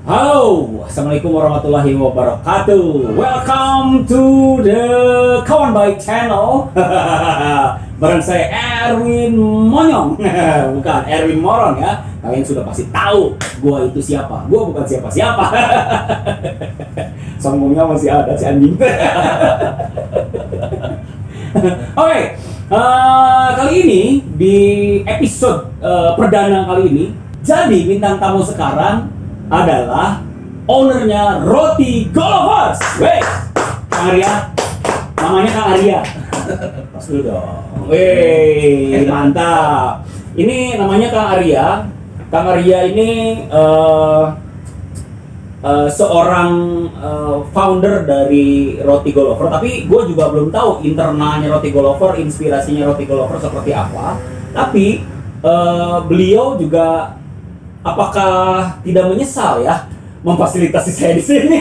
Halo, Assalamualaikum warahmatullahi wabarakatuh. Welcome to the Kawan Baik Channel. Bareng saya Erwin Monyong. Bukan Erwin Moron ya. Kalian sudah pasti tahu gua itu siapa. Gua bukan siapa-siapa. Sombongnya masih ada si anjing. Oke, kali ini di episode perdana kali ini, jadi bintang tamu sekarang adalah ownernya Roti Golovers. Weh, Kang Arya, namanya Kang Arya. Pas dulu dong. Weh, mantap. Ini namanya Kang Arya. Kang Arya ini seorang founder dari Roti Golover. Tapi gue juga belum tahu internalnya Roti Golover, inspirasinya Roti Golover seperti apa. Tapi beliau juga apakah tidak menyesal ya memfasilitasi saya di sini?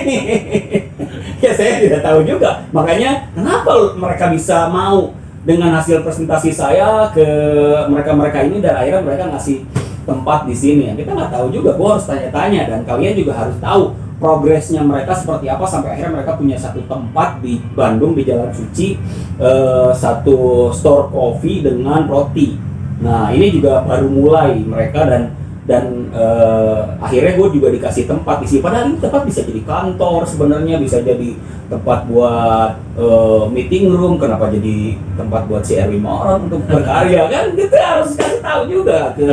Ya saya tidak tahu juga. Makanya kenapa mereka bisa mau dengan hasil presentasi saya ke mereka-mereka ini dan akhirnya mereka ngasih tempat di sini. Kita nggak tahu juga. Gue harus tanya-tanya dan kalian juga harus tahu progresnya mereka seperti apa sampai akhirnya mereka punya satu tempat di Bandung di Jalan Suci, satu store coffee dengan roti. Nah ini juga baru mulai mereka dan akhirnya gue juga dikasih tempat di sini. Padahal ini tempat bisa jadi kantor sebenarnya, bisa jadi tempat buat meeting room. Kenapa jadi tempat buat si Erwin Moron untuk berkarya kan? Kita harus kasih tahu juga ke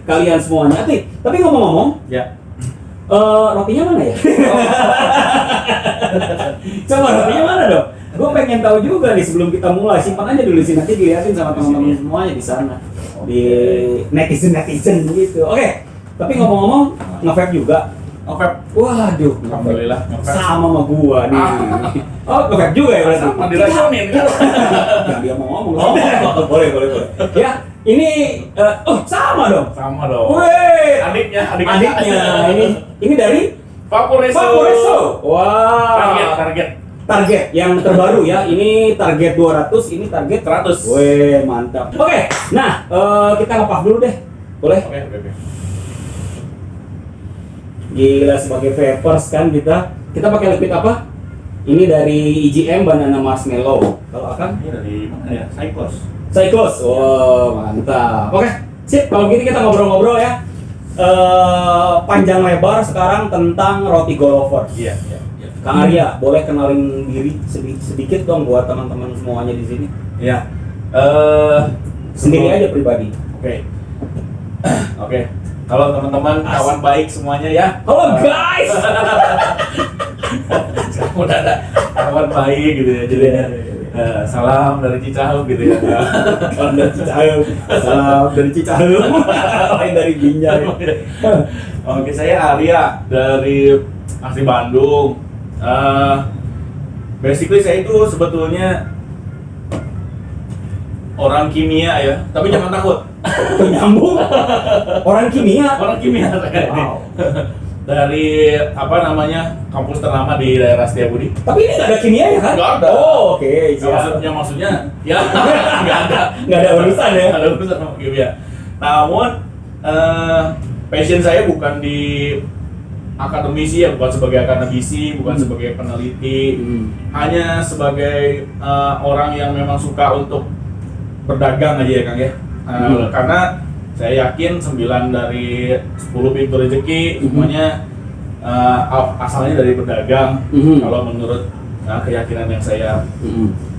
kalian semuanya. Tapi ngomong-ngomong, ya. Rotinya mana ya? Coba rotinya mana dong? Gue pengen tahu juga nih sebelum kita mulai. Simpan aja dulu sih, nanti dilihatin sama teman-teman semuanya di sana. Di netizen gitu. Oke. Tapi ngomong-ngomong nge-vape juga. Nge-vape. Waduh, Alhamdulillah nge-vape. sama gua nih. Oh, nge-vape juga ya berarti. Sama diracunin kan. Yang dia mau ngomong. Boleh. Ya, ini sama dong. Sama dong. Wih, Adiknya. Ini dari Vaporesso. Wah. Target yang terbaru ya, ini target 200, ini target 100. Weh, mantap. Oke, nah kita lepas dulu deh, boleh? Oke. Gila, sebagai vapers kan kita pakai liquid apa? Ini dari EGM Banana Marshmallow. Kalau akan? Ini dari mana ya? Cyclos. Oh, mantap. Oke, sip. Kalau gini kita ngobrol-ngobrol ya. Panjang lebar sekarang tentang Roti Golovers. Iya. Kang Arya, boleh kenalin diri sedikit dong buat teman-teman semuanya di sini? Iya. Sendiri aja pribadi. Oke. Kalau teman-teman kawan baik semuanya ya. Halo guys. Udah ada kawan baik gitu ya. Jadi salam dari Cicahem gitu ya. Salam dari Cicahem. Lain dari Binjai. Oke, saya Arya dari asli Bandung. Basically saya itu sebetulnya orang kimia ya, tapi jangan takut. Nyambung. Orang kimia saya ini. Wow. Dari kampus ternama di daerah Setiabudi. Tapi ini nggak ada kimia ya kan? Nggak ada. Oh, oke. Siap. Maksudnya ya nggak ada urusan ya. Nggak ada urusan sama kimia. Namun passion saya bukan di akademisi ya, bukan sebagai akademisi, bukan sebagai peneliti, hanya sebagai orang yang memang suka untuk berdagang aja ya Kang ya. Karena saya yakin 9 dari 10 pintu rezeki semuanya asalnya dari berdagang. Kalau menurut keyakinan yang saya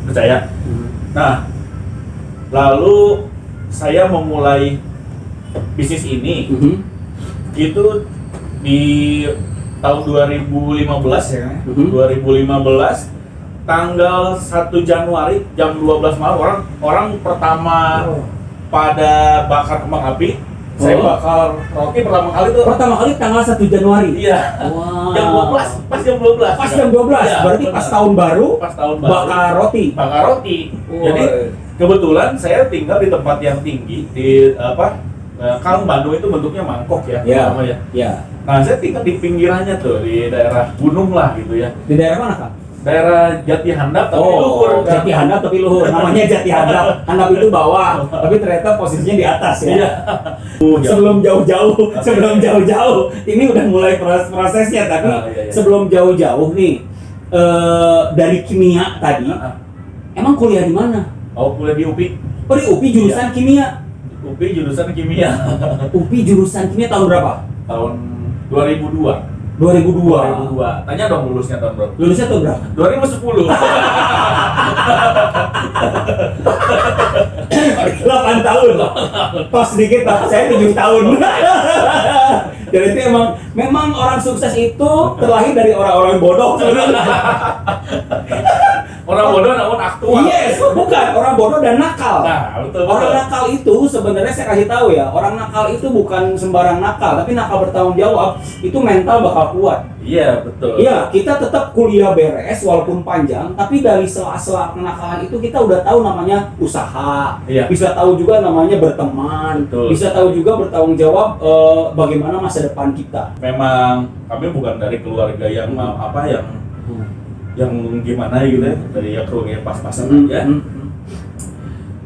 percaya. Nah, lalu saya memulai bisnis ini itu di tahun 2015 ya kan? 2015 tanggal 1 Januari jam 12 malam orang pertama pada bakar kembang api. Saya bakar roti pertama kali Tanggal 1 Januari. Iya. Wow. Jam 12, pas jam 12. Pas jam 12. Ya, Berarti betul. pas tahun baru. Bakar roti. Wow. Jadi kebetulan saya tinggal di tempat yang tinggi di Kang Bandung itu bentuknya mangkok ya. Iya. Nah, saya tinggal di pinggirannya tuh, di daerah gunung lah gitu ya. Di daerah mana, Kang? daerah Jati Handap tapi luhur kan? Jati Handap tapi luhur. Namanya Jati Handap. Handap itu bawah, tapi ternyata posisinya di atas ya. Iya. Sebelum jauh-jauh, ini udah mulai prosesnya. Tapi Iya. sebelum jauh-jauh nih, dari kimia tadi, emang kuliah di mana? Oh, kuliah di UPI. Oh, di UPI jurusan kimia. UPI jurusan kimia. UPI jurusan kimia tahun berapa? Tahun 2002. 2002. Tanya dong lulusnya tahun berapa? Lulusnya tahun berapa? 2010. 8 tahun. Tos sedikit, saya 7 tahun. Jadi itu memang orang sukses itu terlahir dari orang-orang bodoh. Orang bodoh namun aktual. Yes, bukan orang bodoh dan nakal. Nah, betul. Orang nakal itu sebenarnya saya kasih tahu ya, orang nakal itu bukan sembarang nakal, tapi nakal bertanggung jawab. Itu mental bakal kuat. Iya, betul. Iya, kita tetap kuliah beres walaupun panjang, tapi dari sela-sela kenakalan itu kita udah tahu namanya usaha. Iya. Bisa tahu juga namanya berteman. Betul. Bisa tahu juga bertanggung jawab bagaimana masa depan kita. Memang kami bukan dari keluarga yang yang gimana gitu ya, dari keluarga yang pas-pasan aja.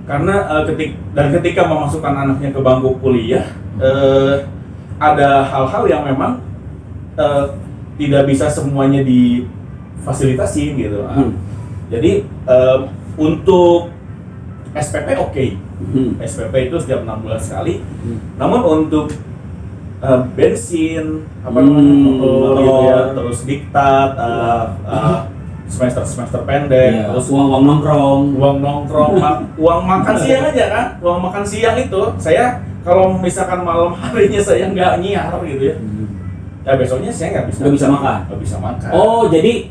Karena ketika memasukkan anaknya ke bangku kuliah, ada hal-hal yang memang tidak bisa semuanya difasilitasi gitu. Jadi untuk SPP oke. SPP itu setiap 6 bulan sekali. Namun untuk bensin motor gitu ya, terus diktat, semester pendek, terus uang nongkrong, uang makan siang aja kan, uang makan siang itu saya kalau misalkan malam harinya saya nggak nyiar gitu ya, ya besoknya saya nggak bisa makan. Oh, jadi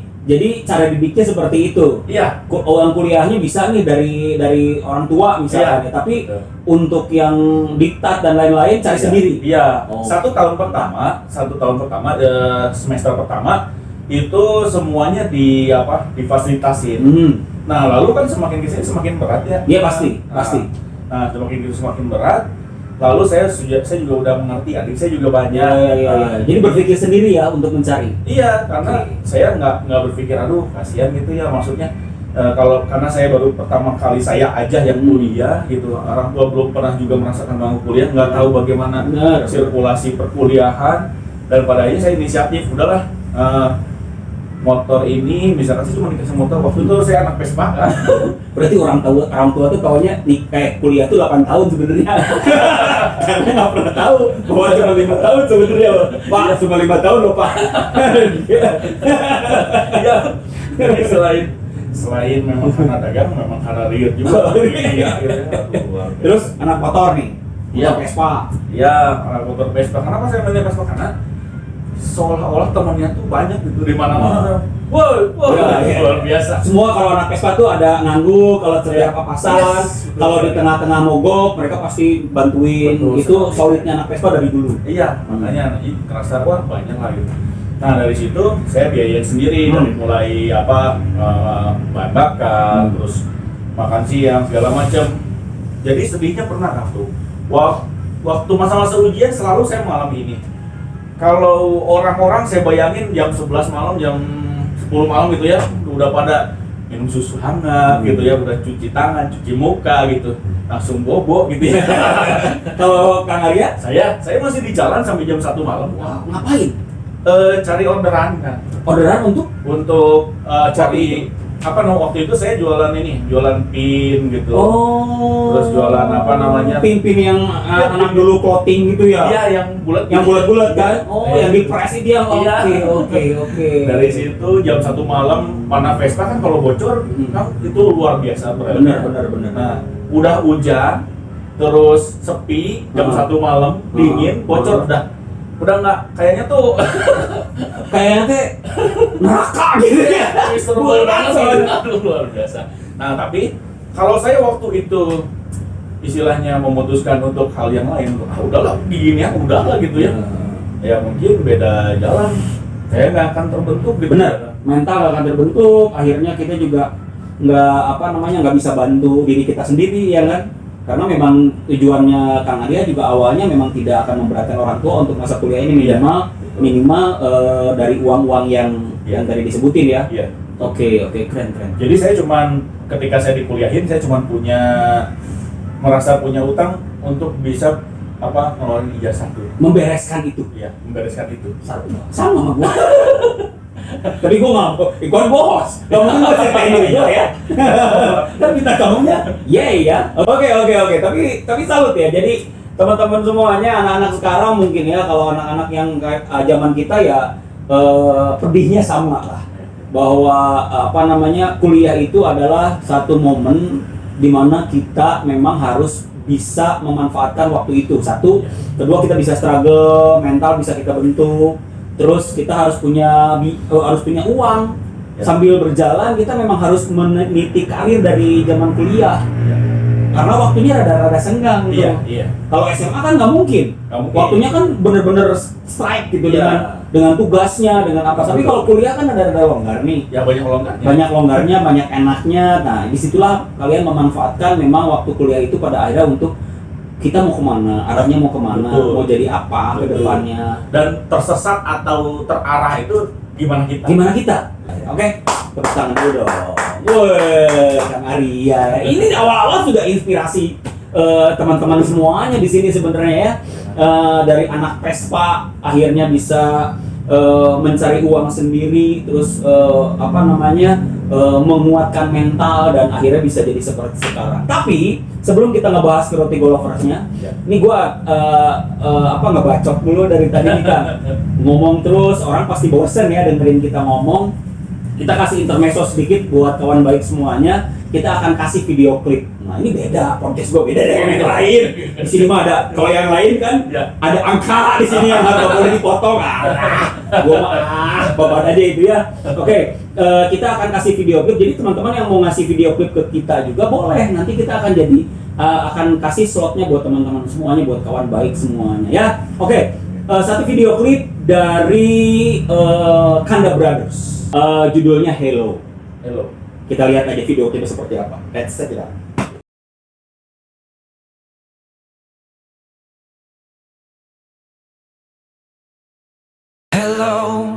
cara didiknya seperti itu. Iya. Uang kuliahnya bisa nih dari orang tua misalnya, tapi untuk yang diktat dan lain-lain cari sendiri. Iya. Satu tahun pertama, semester pertama itu semuanya difasilitasin. Nah, lalu kan semakin kesini semakin berat ya. Iya, pasti. Nah, semakin berat. Lalu saya juga udah mengerti, adik saya juga banyak. Iya. Jadi berpikir sendiri ya untuk mencari. Iya, karena saya nggak berpikir aduh kasihan gitu ya, maksudnya karena saya baru pertama kali saya aja yang kuliah gitu, orang tua belum pernah juga merasakan bangku kuliah, nggak tahu bagaimana sirkulasi perkuliahan, dan pada akhirnya saya inisiatif udahlah. Motor ini misalkan saya cuma dikasih motor waktu itu saya anak Vespa kan. Berarti orang tua tuh taunya nih kayak kuliah tuh 8 tahun sebenarnya. Karena nggak pernah tahu bahwa cuma 5 tahun sebenarnya loh. Pak, cuma 5 tahun loh Pak. Ya, jadi selain memang karena dagang, memang karena riut juga. Iya, Terus anak motor nih, motor Vespa. Iya, anak motor Vespa. Kenapa saya milih Vespa? Karena seolah-olah temannya tuh banyak gitu di mana-mana. Wow, luar biasa. Semua kalau anak Vespa tuh ada ngangguk, kalau setiap papasan, kalau di tengah-tengah mogok mereka pasti bantuin. Itu solidnya anak Vespa dari dulu. Iya, makanya kerasa wah banyak lah gitu. Nah, dari situ saya biayain sendiri dari mulai bahan bakar, terus makan siang segala macam. Jadi sedihnya pernah tuh. Waktu masa-masa ujian selalu saya malam ini. Kalau orang-orang saya bayangin jam 11 malam, jam 10 malam gitu ya, udah pada minum susu hangat gitu ya, udah cuci tangan, cuci muka gitu, langsung bobo gitu ya. Kalau Kang Arya? Saya masih di jalan sampai jam 1 malam. Wow, ngapain? Cari orderan kan. Orderan untuk cari waktu itu saya jualan pin gitu. Oh. Terus jualan pin yang anak dulu clothing gitu ya? Iya, yang bulat. Yang bulat-bulat kan? Oh, yang di press itu yang oke. Dari situ jam 1 malam, panah Vespa kan kalau bocor kan itu luar biasa berat. Benar. Nah, udah hujan, terus sepi, jam 1 malam, dingin, bocor udah nggak, kayaknya tuh neraka gitu ya. Seru banget, luar biasa. Nah, tapi kalau saya waktu itu istilahnya memutuskan untuk hal yang lain, udahlah gini ya, udahlah gitu ya. Ya mungkin beda jalan, saya nggak akan terbentuk gitu. Benar, mental nggak akan terbentuk. Akhirnya kita juga nggak bisa bantu diri kita sendiri ya kan. Karena memang tujuannya Kang Arya juga awalnya memang tidak akan memberatkan orang tua untuk masa kuliah ini minimal dari uang-uang yang tadi disebutin ya. Oke, keren. Jadi saya cuman ketika saya dikuliahin saya cuman merasa punya utang untuk bisa ngeluarin ijazah tuh. Membereskan itu. Iya, membereskan itu. Sama sama gua. Tapi gua nggak, gua bos. Gak mungkin gua ceritain dulu ya. Tapi kita kamunya, ya. Oke. Tapi salut ya. Jadi teman-teman semuanya, anak-anak sekarang mungkin ya, kalau anak-anak yang kayak zaman kita ya pedihnya sama lah. Bahwa kuliah itu adalah satu momen di mana kita memang harus bisa memanfaatkan waktu itu. Satu, kedua kita bisa struggle, mental bisa kita bentuk. Terus kita harus punya uang. Sambil berjalan kita memang harus meniti karir dari zaman kuliah. Karena waktunya rada-rada senggang gitu. Iya. Kalau SMA kan nggak mungkin. Waktunya kan bener-bener strike gitu dengan tugasnya, dengan apa. Tapi kalau kuliah kan ada longgar nih. Ya banyak longgarnya. Banyak longgarnya, banyak enaknya. Nah, disitulah kalian memanfaatkan memang waktu kuliah itu pada akhirnya untuk kita mau kemana, arahnya mau kemana, mau jadi apa ke depannya. Dan tersesat atau terarah itu gimana kita? Oke, tepuk tangan dulu dong. Woi, Kang Arya. Ini awal-awal sudah inspirasi teman-teman semuanya di sini sebenarnya ya. Dari anak Vespa akhirnya bisa mencari uang sendiri, terus menguatkan mental dan akhirnya bisa jadi seperti sekarang. Tapi sebelum kita ngebahas ke Roti Golovers-nya, ini gua ngebacot dulu dari tadi kita ngomong terus, orang pasti bosen ya dengerin kita ngomong. Kita kasih intermezzo sedikit buat kawan baik semuanya. Kita akan kasih video klip. Nah ini beda, podcast gue beda dari yang lain. Di sini mah ada, kalau yang lain kan ada angka di sini yang nggak boleh dipotong. Gue babat aja itu ya. Oke, kita akan kasih video klip. Jadi teman-teman yang mau ngasih video klip ke kita juga boleh. Nanti kita akan akan kasih slotnya buat teman-teman semuanya, buat kawan baik semuanya ya. Oke, satu video klip dari Kanda Brothers. Judulnya Hello. Kita lihat aja video klipnya seperti apa. Let's check it out. Hello,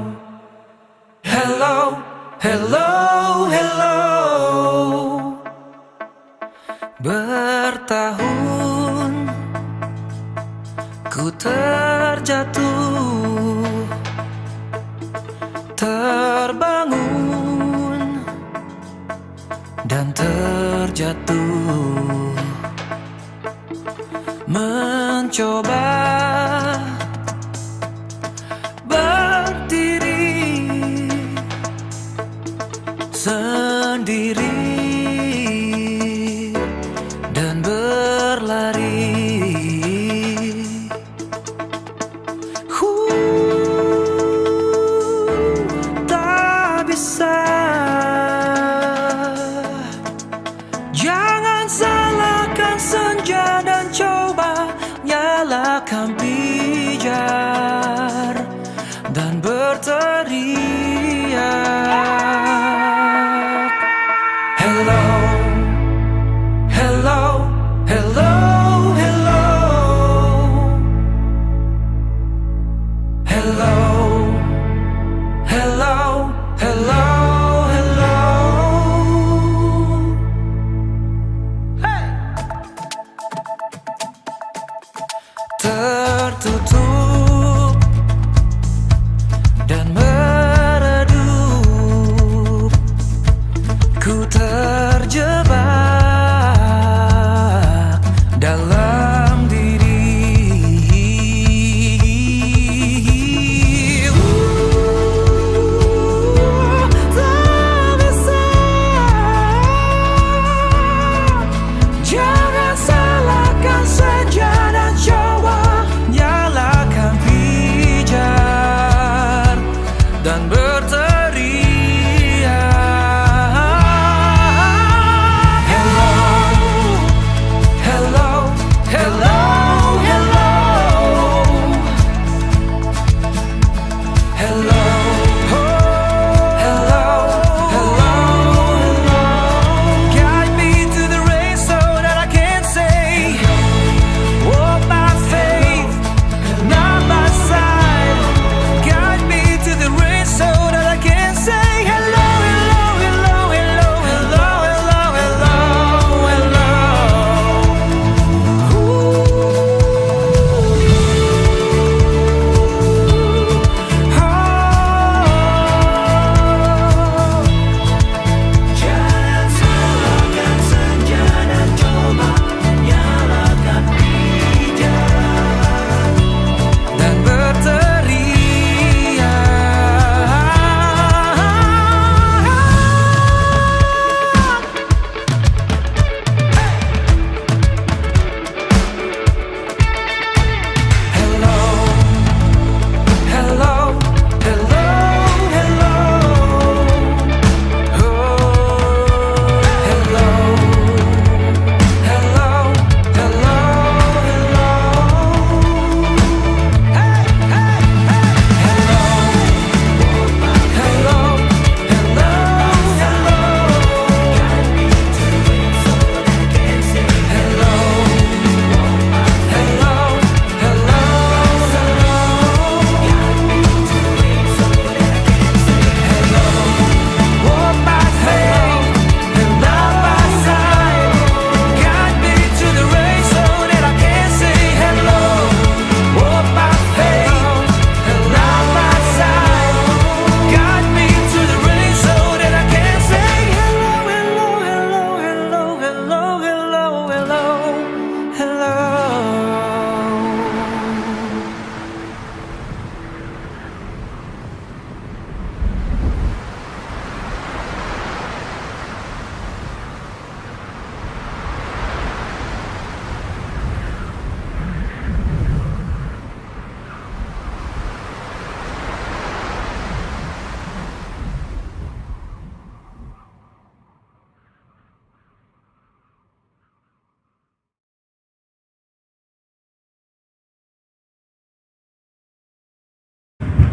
bertahun ku terjatuh, terbangun dan terjatuh, mencoba berdiri sendiri dan berlari. Tak bisa. Jangan salahkan senja dan coba nyalakan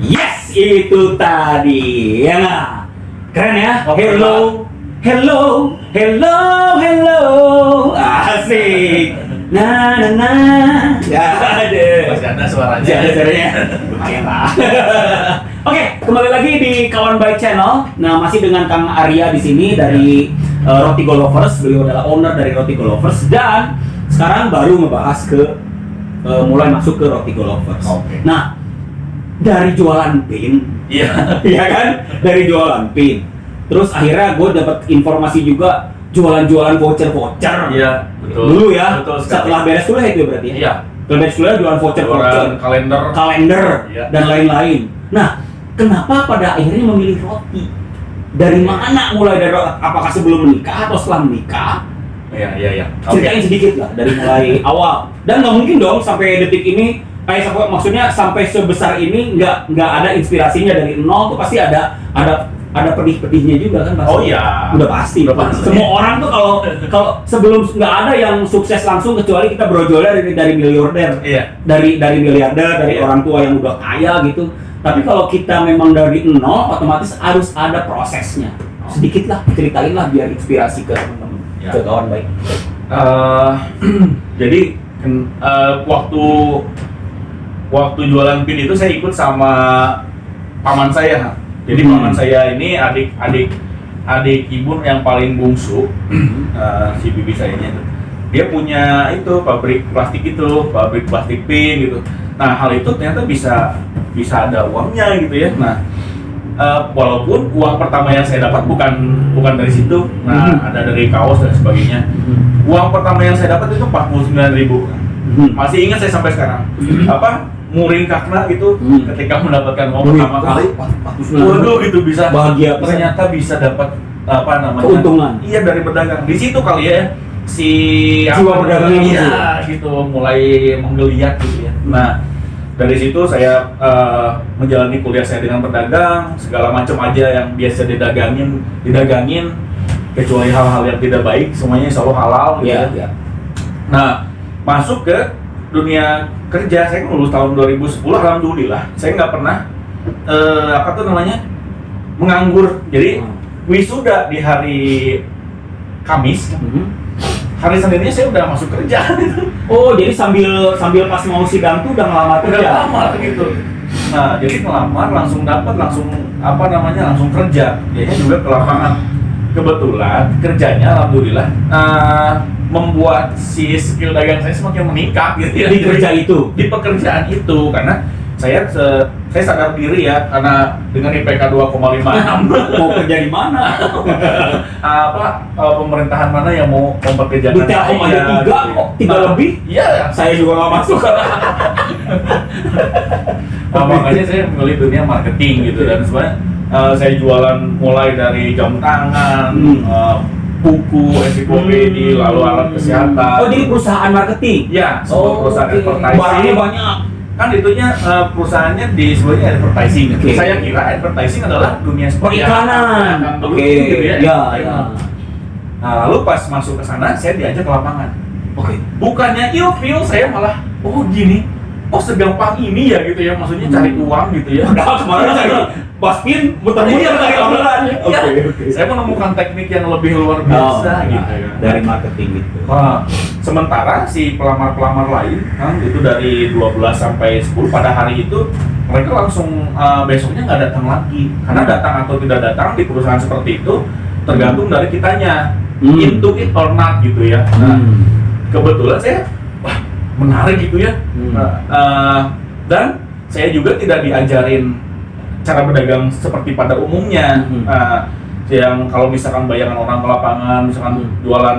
Yes, itu tadi. Ya nggak? Keren ya? Oh, Hello, hello, hello, hello. Asik. Nah, nah, nah. Ya ada. Masih ada suaranya. Masih ada suaranya. Lumayan lah. Oke, kembali lagi di Kawan Baik Channel. Nah, masih dengan Kang Arya di sini dari Rotigo Lovers. Beliau adalah owner dari Rotigo Lovers dan sekarang baru ngebahas ke mulai masuk ke Rotigo Lovers. Oke. Nah, dari jualan pin, Iya. ya kan? Dari jualan pin. Terus akhirnya gue dapat informasi juga jualan-jualan voucher-voucher. Iya, betul. Dulu ya. Betul sekali. Setelah beres kuliah itu berarti ya. Iya. Setelah beres kuliah jualan voucher-voucher, Jualan kalender Iya. dan lain-lain. Nah, kenapa pada akhirnya memilih roti? Dari mana mulai dari apakah sebelum menikah atau setelah menikah? Iya. Ceritain sedikit lah dari mulai awal. Dan nggak mungkin dong sampai detik ini, maksudnya sampai sebesar ini nggak ada inspirasinya dari nol tuh pasti ada pedih-pedihnya juga kan pasti. Oh iya. Udah pasti. Udah pasti. Semua orang tuh kalau sebelum nggak ada yang sukses langsung kecuali kita brojolnya dari miliarder. Iya. Dari miliarder, dari Iya. orang tua yang udah kaya gitu. Tapi kalau kita memang dari nol, otomatis harus ada prosesnya. Sedikit lah, ceritain lah biar inspirasi ke teman-teman, Ya. ke kawan baik. Jadi waktu jualan pin itu saya ikut sama paman saya. Jadi paman saya ini adik ibu yang paling bungsu, si bibi saya itu. Dia punya itu pabrik plastik pin gitu. Nah, hal itu ternyata bisa ada uangnya gitu ya. Nah, walaupun uang pertama yang saya dapat bukan dari situ. Nah, ada dari kaos dan sebagainya. Uang pertama yang saya dapat itu 49.000. Masih ingat saya sampai sekarang. Muring kakna gitu ketika mendapatkan uang pertama kali. Waduh, itu bisa Bahagia. ternyata bisa dapat Keuntungan. Iya, dari berdagang. Di situ kali ya si Jiwa berdagangnya iya muncul. gitu mulai menggeliat gitu ya. Nah, dari situ saya menjalani kuliah saya dengan berdagang, segala macam aja yang biasa didagangin kecuali hal-hal yang tidak baik, semuanya insya Allah halal gitu Iya, ya. iya. Nah, masuk ke dunia kerja, saya lulus tahun 2010, alhamdulillah saya nggak pernah menganggur. Jadi wisuda di hari Kamis, hari Seninnya saya udah masuk kerja. Oh, jadi sambil pas mau sidang tuh udah ngelamar Udah kerja. lama gitu. Nah, jadi ngelamar langsung langsung kerja. Dianya juga ke lapangan. Kebetulan kerjanya alhamdulillah membuat si skill dagang saya semakin meningkat gitu ya. Di kerja itu. Di pekerjaan itu karena saya sadar diri ya, karena dengan IPK 2,56 Mau kerja di mana? pemerintahan mana yang mau mempekerjakan Di Telkom aja tiga lebih. Iya, Saya juga nggak masuk. makanya saya memilih dunia marketing gitu. Dan sebenarnya saya jualan mulai dari jam tangan, buku, ensiklopedia, lalu alat kesehatan. Oh, jadi perusahaan marketing? Ya, sebuah perusahaan oke. advertising. Barangnya banyak. Kan itunya perusahaannya disebutnya advertising. Oke. Saya kira advertising adalah dunia seperti Periklanan. Oke. Oke. Gitu ya. Ya. Nah, lalu pas masuk ke sana saya diajak ke lapangan. Oke. Bukannya ilfeel, saya malah gini. Oh, segampang ini ya gitu ya, maksudnya cari uang gitu ya. Padahal kemarin cari paspin muter-muter cari orderan. Oke. Saya menemukan teknik yang lebih luar biasa gitu ya. Dari marketing gitu. Sementara si pelamar-pelamar lain kan itu dari 12 sampai 10 pada hari itu mereka langsung besoknya nggak datang lagi. Karena datang atau tidak datang di perusahaan seperti itu tergantung dari kitanya. Into it or not gitu ya. Nah, kebetulan saya menarik gitu ya. Dan saya juga tidak diajarin cara berdagang seperti pada umumnya. Yang kalau misalkan bayangan orang ke lapangan, misalkan jualan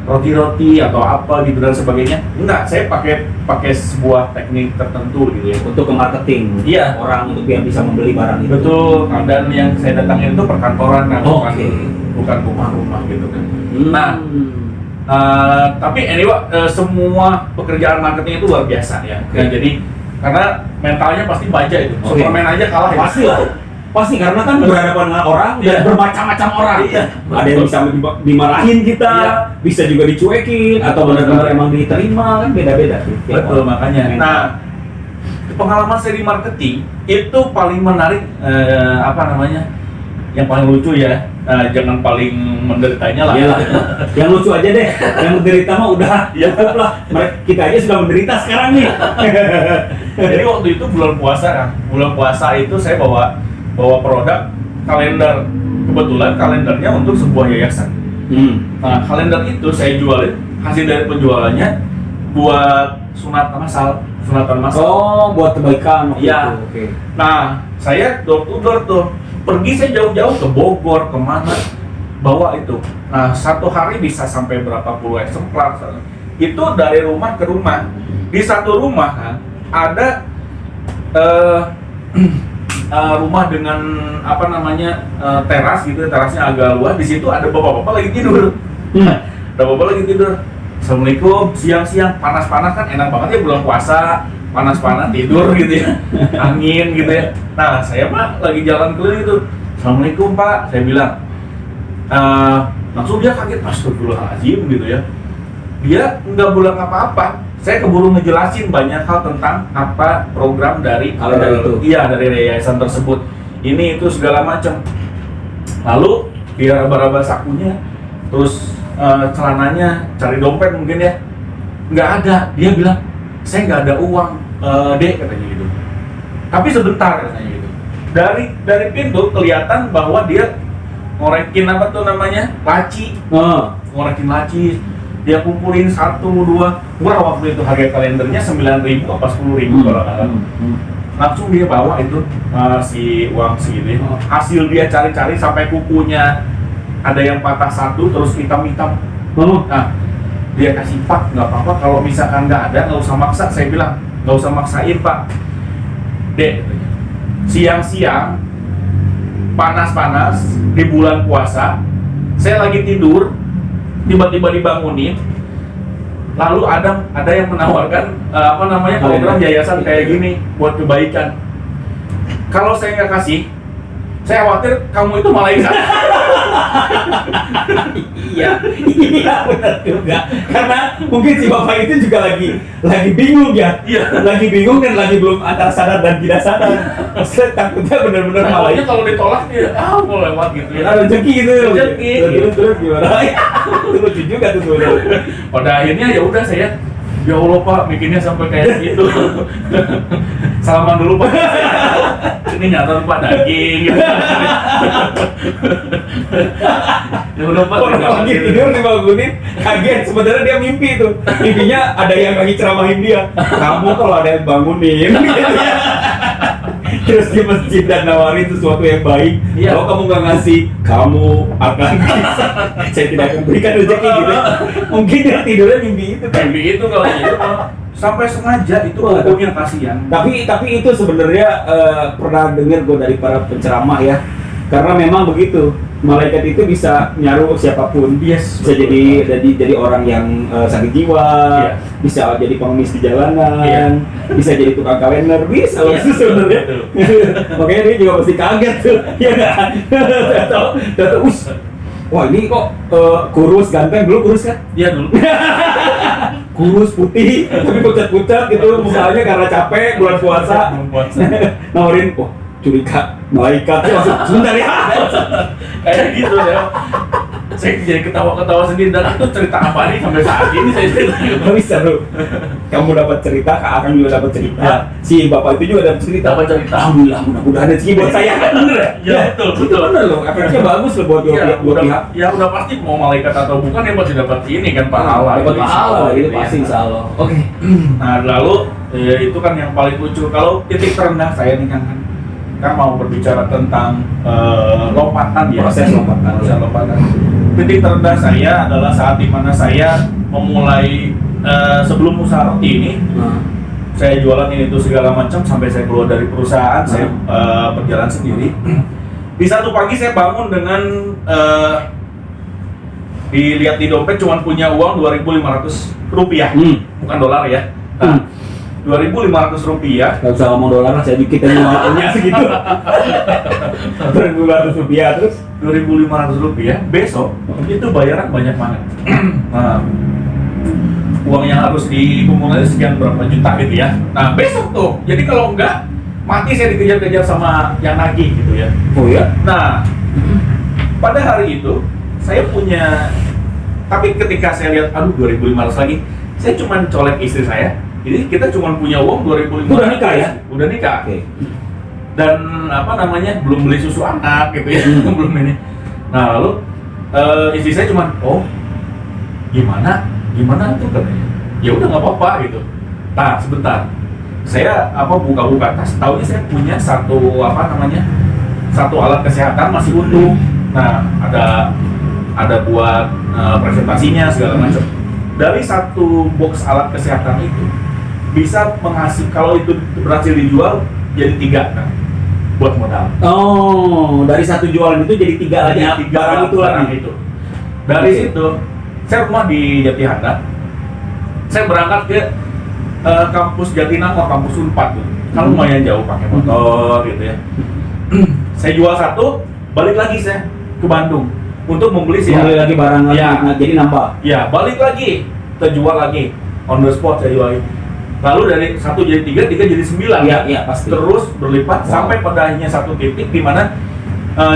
roti-roti atau apa gitu dan sebagainya. Enggak, saya pakai sebuah teknik tertentu gitu ya. Untuk ke marketing. Iya. Orang untuk biar bisa membeli barang itu. Betul. Dan yang saya datangin itu perkantoran kan, bukan rumah-rumah gitu kan. Nah, tapi anyway, semua pekerjaan marketing itu luar biasa ya. Ya, jadi karena mentalnya pasti baja itu. Superman aja kalah ya. Pasti lah. Pasti karena kan berhadapan dengan orang dan bermacam-macam orang. Iya. Ada yang bisa dimarahin kita, Iya. bisa juga dicuekin, atau benar-benar emang diterima kan beda-beda. Betul, makanya. Nah, pengalaman saya di marketing itu paling menarik, yang paling lucu ya, jangan paling menderitanya lah. Iyalah. Yang lucu aja deh, yang menderita mah udah ya cukup lah. Kita aja sudah menderita sekarang nih. Jadi waktu itu bulan puasa kan, bulan puasa itu saya bawa produk kalender. Kebetulan kalendernya untuk sebuah yayasan. Nah, kalender itu saya jualin, hasil dari penjualannya buat sunatan masal. Oh, buat kebaikan waktu Iya. itu. Oke. Nah, saya door to door tuh, pergi saya jauh-jauh ke Bogor, kemana, bawa itu. Nah, satu hari bisa sampai berapa puluh eksemplar. Itu dari rumah ke rumah. Di satu rumah kan, ada rumah dengan teras gitu, terasnya agak luas. Di situ ada bapak-bapak lagi tidur. Ada bapak lagi tidur. Assalamualaikum, siang-siang panas-panas kan enak banget ya bulan puasa, panas-panas tidur gitu ya, angin gitu ya. Nah, saya mah lagi jalan keliling itu. Assalamualaikum Pak, saya bilang. Langsung dia kaget, astagfirullahaladzim gitu ya. Dia nggak bilang apa-apa. Saya keburu ngejelasin banyak hal tentang apa program dari Kalender itu. Iya, dari yayasan tersebut. Ini itu segala macam. Lalu dia raba-raba sakunya, terus celananya cari dompet mungkin ya, nggak ada. Dia bilang saya nggak ada uang, Dek, katanya gitu. Tapi sebentar katanya gitu. Dari pintu kelihatan bahwa dia ngorekin laci, ngorekin laci. Dia kumpulin 1, 2, murah waktu itu harga kalendernya 9.000 apa 10.000 kalau nggak salah. Langsung dia bawa itu si uang segitu. Hasil dia cari-cari sampai kukunya ada yang patah satu, terus hitam-hitam. Nah, dia kasih, Pak, nggak apa-apa kalau misalkan nggak ada, nggak usah maksa. Saya bilang, nggak usah maksain Pak. Dek, siang-siang, panas-panas, di bulan puasa, saya lagi tidur, tiba-tiba dibangunin, lalu ada yang menawarkan program yayasan kayak gini buat kebaikan. Kalau saya nggak kasih, saya khawatir kamu itu malaikat. Iya benar juga. Karena mungkin si bapak itu juga lagi bingung ya. Iya. Lagi bingung dan lagi belum antara sadar dan tidak sadar. Saya takutnya benar-benar Takutnya malaikat. kalau ditolak dia, mau lewat gitu ya. Rezeki gitu. Rezeki. Terus gimana? Itu lucu juga tuh sebenarnya. Pada akhirnya ya udah saya, ya Allah Pak, bikinnya sampai kayak gitu. Salaman dulu Pak. Ini nyata Pak daging. Gitu. Ya udah Pak. Orang lagi tidur dibangunin, kaget. Sebenarnya dia mimpi tuh. Mimpinya ada yang lagi ceramahin dia. Kamu kalau ada yang bangunin. Terus di masjid dan nawarin sesuatu yang baik. Iya. Kalau kamu nggak ngasih, kamu akan bisa. Saya tidak akan berikan rezeki gitu. Mungkin dia tidurnya mimpi itu kan. Mimpi itu kalau gitu sampai sengaja itu kukunya kasihan. Tapi itu sebenarnya pernah dengar gue dari para penceramah ya. Karena memang begitu, malaikat itu bisa nyaruh siapapun. Yes, Bisa jadi orang yang sakit jiwa, Iya. bisa jadi pengemis di jalanan, Iya. bisa jadi tukang kalender, bisa Iya, itu sebenarnya. betul. Makanya dia juga pasti kaget tuh, ya kan? Datang, wah ini kok kurus ganteng, dulu kurus kan? Iya dulu. Kurus putih, tapi pucat-pucat gitu, mukanya karena capek bulan puasa. Bulan puasa. Nawarin, wah curiga malaikat ya, maksud sebentar ya. Kayak gitu ya. Saya jadi ketawa-ketawa sendiri, dan itu cerita apa nih sampai saat ini saya cerita. Tapi seru. Kamu dapat cerita, Kak Akang juga dapat cerita. Ya. Si bapak itu juga dapat cerita. Dapat cerita. Alhamdulillah, mudah-mudahan rezeki buat saya kan bener ya? Ya, betul, Itu betul. bener loh, efeknya bagus loh buat dua pihak. Ya udah pasti mau malaikat atau bukan yang pasti dapat ini kan pahala. Dapat Itu pahala, insya itu Allah, pasti ya. insya Allah. Oke. Nah lalu itu kan yang paling lucu. Kalau titik terendah saya nih kan mau berbicara tentang lompatan ya. Proses lompatan. Proses lompatan. Titik terendah saya adalah saat dimana saya memulai sebelum usaha roti ini. Saya jualan ini tuh segala macam sampai saya keluar dari perusahaan, saya berjalan sendiri. Di satu pagi saya bangun dengan dilihat di dompet cuma punya uang 2.500 rupiah, bukan dolar ya. Nah, 2.500 rupiah. Gak usah ngomong dolar lah, saya kita punya segitu. 2.500 rupiah terus 2.500 rupiah besok itu bayaran banyak banget. Nah, uang yang harus dikumpulkan sekian berapa juta gitu ya. Nah besok tuh, jadi kalau enggak mati saya dikejar-kejar sama yang nagih gitu ya. Oh ya? Nah pada hari itu saya punya, tapi ketika saya lihat aduh 2.500 lagi, saya cuma colek istri saya. Jadi kita cuma punya uang 2.500. Udah nikah ya? Udah nikah. Oke. Dan apa namanya, belum beli susu anak gitu ya. Belum ini. Nah lalu istri saya cuma, oh gimana tuh katanya. Ya udah nggak apa-apa gitu. Nah sebentar, saya buka-buka tas, taunya saya punya satu alat kesehatan masih utuh. Nah ada buat presentasinya segala macam. Dari satu box alat kesehatan itu bisa menghasil, kalau itu berhasil dijual jadi 3 kan buat modal. Oh, dari satu jualan itu jadi 3 lagi barang itu lagi. Itu. Dari situ saya rumah di Jatihanda. Saya berangkat ke kampus Jatinangor, kampus Unpad tuh. Kan lumayan jauh pakai motor gitu ya. Saya jual satu, balik lagi saya ke Bandung untuk membeli lagi barang lagi, ya. jadi nambah. Ya, balik lagi, terjual lagi, on the spot saya jual. Lalu dari 1 jadi 3, 3 jadi 9. Iya, pasti. Terus berlipat sampai pada akhirnya satu titik di mana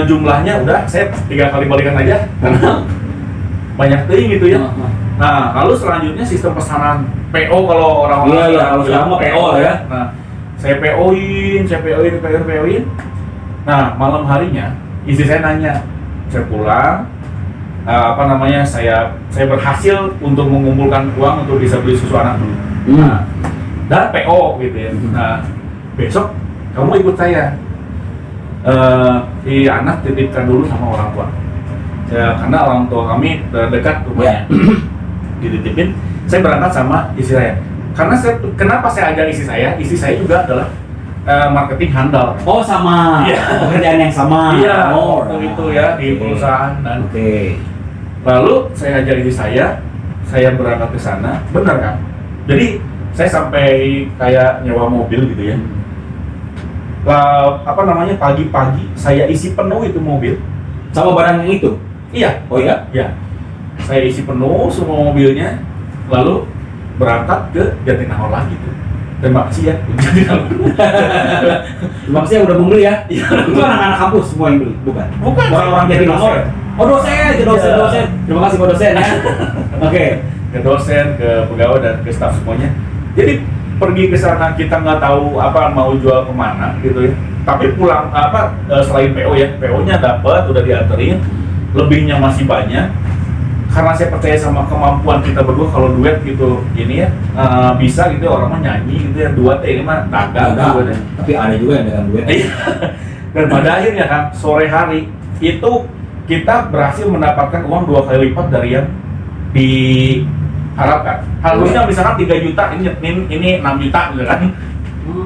jumlahnya udah saya 3 kali balikan aja karena banyak ting gitu ya. Nah, lalu selanjutnya sistem pesanan PO kalau orang-orang kalau sekarang mah PO ya. Nah, saya PO-in. Nah, malam harinya istri saya nanya, saya pulang, saya berhasil untuk mengumpulkan uang untuk bisa beli susu anak dulu. Nah, dan PO gitu ya. Nah, besok kamu ikut saya. Si anak titipkan dulu sama orang tua. Karena orang tua kami dekat rumahnya. Dititipin, saya berangkat sama istri saya. Karena kenapa saya ajak istri saya? Istri saya juga adalah marketing handal. Oh, sama. Pekerjaan yang sama. Iya, oh, itu ya di perusahaan. Dan lalu saya ajak istri saya berangkat ke sana. Benar kan? Jadi saya sampai kayak nyewa mobil gitu ya. Pagi-pagi saya isi penuh itu mobil sama barang yang itu. Iya. Oh iya? Iya. Saya isi penuh semua mobilnya, lalu berangkat ke Jatinangor lagi tuh. Terima kasih ya. Terima kasih yang udah membeli ya. Itu anak-anak kampus semua yang beli, bukan? Bukan. Orang-orang Jatinangor. Oh, dosen. Terima kasih Pak dosen ya. Oke. Ke dosen, ke pegawai dan ke staf semuanya. Jadi pergi ke sana kita nggak tahu mau jual kemana gitu ya. Tapi pulang selain PO ya, PO-nya dapat, udah dianterin, lebihnya masih banyak. Karena saya percaya sama kemampuan kita berdua, kalau duet gitu ini ya bisa gitu, orang mah nyanyi gitu ya, duet ini mah dagang gitu. Tapi ada juga yang dagang duet. Dan pada akhirnya kan sore hari itu kita berhasil mendapatkan uang 2 kali lipat dari yang diharapkan. Harusnya misalkan 3 juta, ini 6 juta gitu kan.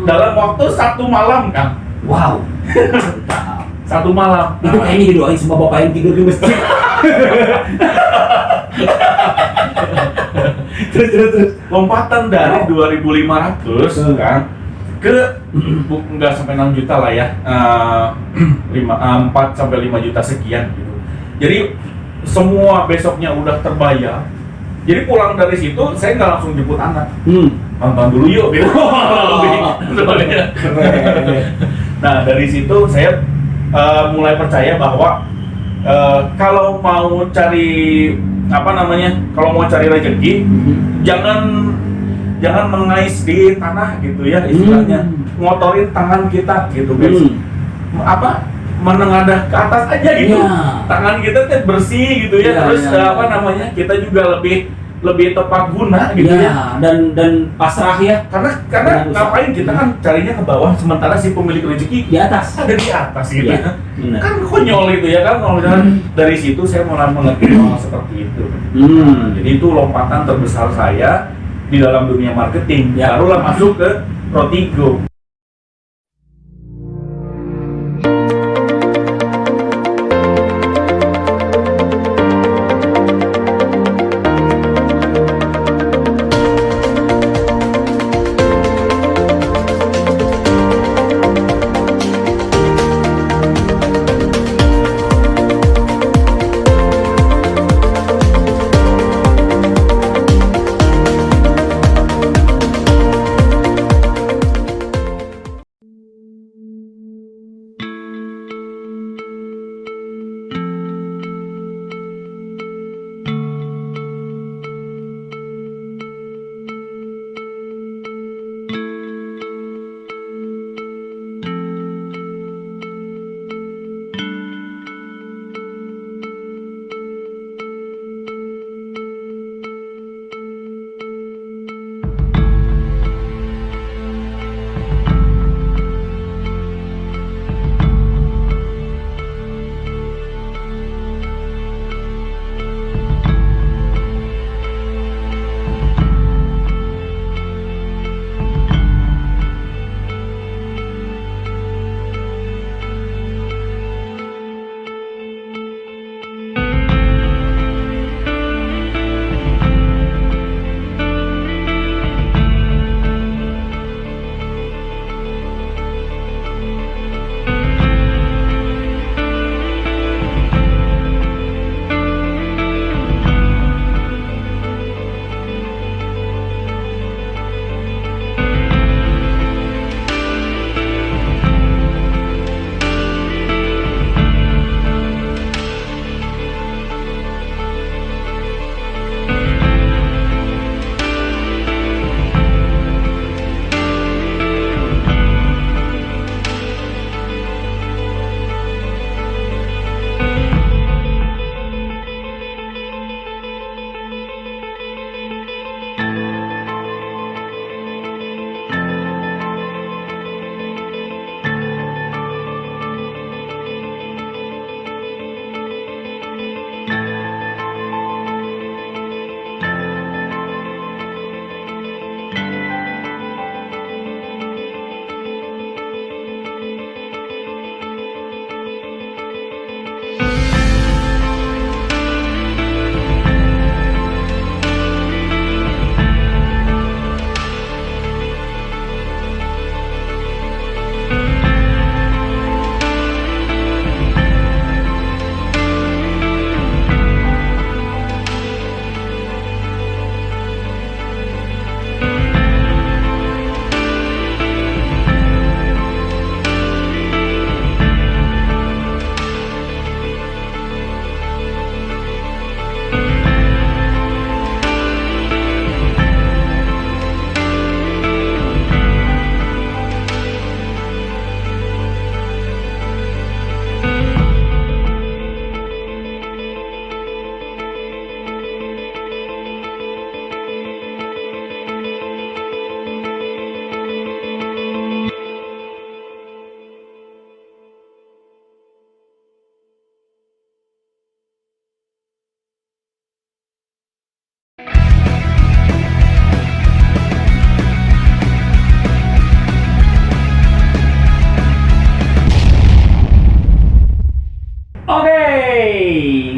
Dalam waktu 1 malam kan. Wow. 1 malam. Itu kayaknya didoain semua bapak yang tidur di masjid. terus lompatan dari 2.500 kan ke nggak sampai 6 juta lah ya, 4 sampai 5 juta sekian gitu. Jadi semua besoknya udah terbayar. Jadi pulang dari situ saya nggak langsung jemput anak, nonton dulu yuk gitu. Nah dari situ saya mulai percaya bahwa kalau mau cari kalau mau cari rezeki, jangan mengais di tanah gitu ya istilahnya, ngotorin tangan kita gitu guys. Menengadah ke atas aja gitu, tangan kita tuh bersih gitu ya, terus kita juga lebih tepat guna gitu ya, dan pasrah ya, karena ngapain kita kan carinya ke bawah sementara si pemilik rezeki di atas, ada di atas gitu ya. Kan konyol itu ya kan, kalau misalkan dari situ saya mulai mengerti hal seperti itu. Jadi itu lompatan terbesar saya di dalam dunia marketing, barulah masuk ke Rotigo.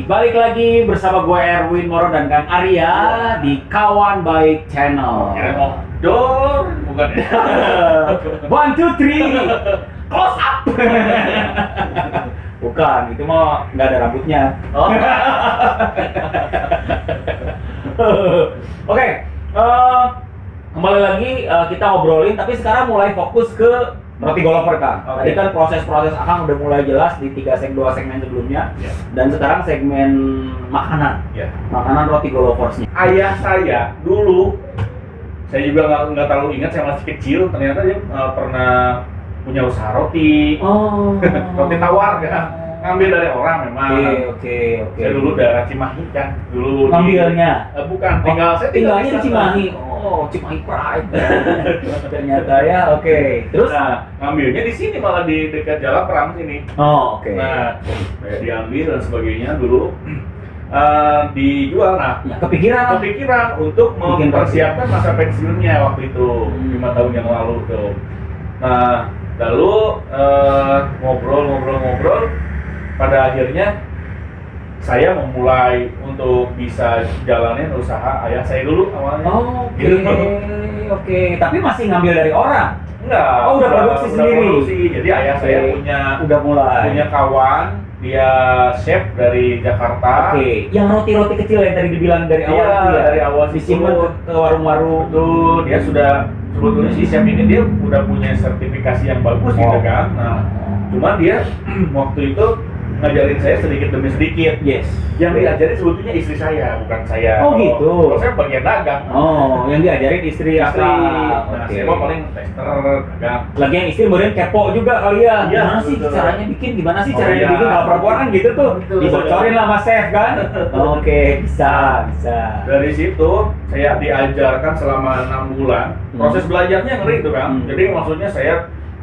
balik lagi bersama gue Erwin Moro dan Kang Arya di Kawan Baik Channel. Dor, bukan ya? 1, 2, 3, close up. Bukan, itu mah nggak ada rambutnya. Oh. Oke, kembali lagi kita ngobrolin, tapi sekarang mulai fokus ke Roti Golover, Kang. Oke. Tadi kan proses-proses Akang udah mulai jelas di 2 segmen sebelumnya, Ya. dan sekarang segmen makanan, Ya. makanan Roti Goloversnya. Ayah saya dulu, saya juga nggak terlalu ingat, saya masih kecil, ternyata dia pernah punya usaha roti, Oh, roti tawar kan, ngambil dari orang memang. Oke. Saya dulu daerah Cimahi kan, dulu Ngambilnya? bukan, saya Tinggalnya di sana. Cimahi. Oh, Cimahi Pride. Ternyata ya, oke. Terus? Nah, ngambilnya di sini malah di dekat Jalan Perang sini. Oh, oke. Nah, kayak diambil dan sebagainya dulu dijual. Nah, Ya, kepikiran untuk Bikin mempersiapkan masa pensiunnya waktu itu 5 tahun yang lalu tuh. Nah, lalu ngobrol. Pada akhirnya saya memulai untuk bisa jalanin usaha ayah saya dulu awalnya. Oh, oke. Gitu. Oke, tapi masih ngambil dari orang. Enggak. Oh, udah produksi sendiri. Produksi. Jadi ayah saya Oke. punya Mulai. kawan, dia chef dari Jakarta. Oke, yang roti-roti kecil yang tadi dibilang dari awal Iya, itu ya? dari awal disimpan situ. ke warung-warung. Betul, dia sudah sebetulnya si chef ini dia udah punya sertifikasi yang bagus gitu kan. Nah, cuma dia waktu itu ngajarin saya sedikit demi sedikit. Yes. Yang diajarin sebetulnya istri saya, bukan saya. Oh, gitu. Kalau saya bagian dagang. Oh, yang diajarin istri Istri. Akang. Nah, Oke. saya mah paling tester, dagang. Lagian istri kemudian kepo juga kali ya. Iya, Gimana sih betul. caranya bikin? Gimana sih Oh, caranya iya. bikin? Kalau perempuan kan gitu tuh. Betul. Dibocorin lah sama chef kan. Oke, bisa. Dari situ saya diajarkan selama 6 bulan. Proses belajarnya ngeri itu kan. Jadi maksudnya saya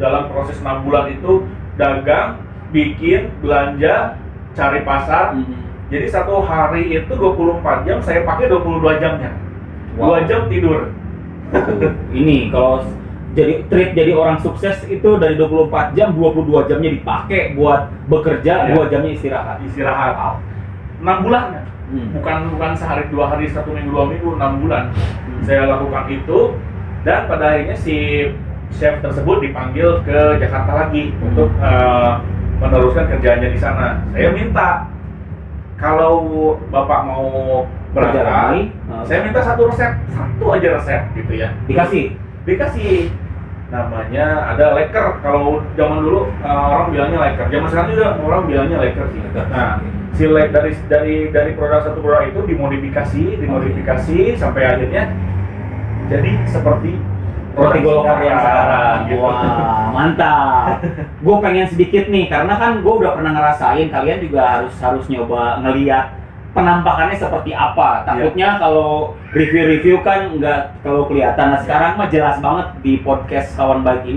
dalam proses 6 bulan itu dagang, bikin, belanja, cari pasar. Jadi satu hari itu 24 jam, saya pakai 22 jamnya. Wow. 2 jam tidur. Ini kalau jadi orang sukses itu dari 24 jam, 22 jamnya dipakai buat bekerja, Iya. 2 jamnya istirahat. Istirahat. 6 bulan. Bukan sehari, 2 hari, 1 minggu, 2 minggu, 6 bulan. Saya lakukan itu, dan pada akhirnya si chef tersebut dipanggil ke Jakarta lagi untuk meneruskan kerjaannya di sana. Saya minta kalau Bapak mau Kerja lagi, berangkat, saya minta satu aja resep gitu ya. Dikasih namanya ada leker. Kalau zaman dulu orang bilangnya leker. Zaman sekarang juga orang bilangnya leker sih. Nah, si dari produk satu produk itu dimodifikasi sampai akhirnya jadi seperti Roti Golover yang sekarang. gitu. Wah, mantap. Gue pengen sedikit nih, karena kan gue udah pernah ngerasain. Kalian juga harus nyoba ngeliat penampakannya seperti apa. Takutnya kalau review-review kan nggak kalau kelihatan. Nah, sekarang mah jelas banget di podcast Kawan Baik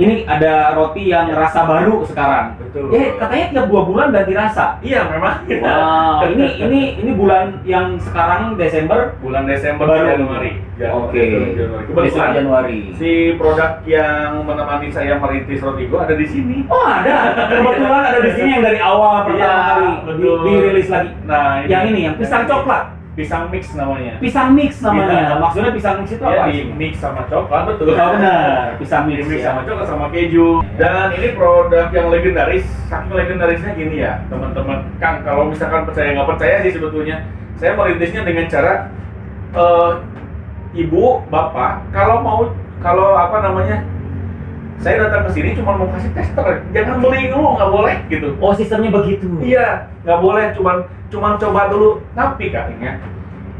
ini ada roti yang rasa baru sekarang. Betul. Katanya tiap 2 bulan ganti rasa. Iya memang. Wow, ini bulan yang sekarang Desember. Bulan Desember Baru. Januari. Oke. Januari. Desember Kebetulan Januari. si produk yang menemani saya merintis Rotigo ada di sini. Oh, ada. Kebetulan ada di sini yang dari awal pertama Iya, kali betul. dirilis lagi. Nah, Yang pisang coklat. Pisang mix namanya. Pisang mix namanya. Iya. Maksudnya pisang mix itu Ya, apa? di mix sama coklat, betul. Oh, benar. Pisang Di mix, mix ya. sama coklat sama keju. Dan ini produk yang legendaris. Saking legendarisnya gini ya, teman-teman. Kang, kalau misalkan percaya nggak percaya sih sebetulnya, saya merintisnya dengan cara ibu, bapak, saya datang ke sini cuma mau kasih tester, jangan beli dulu, nggak boleh gitu. Oh, sistemnya begitu. Iya, nggak boleh, cuman coba dulu. Tapi katanya,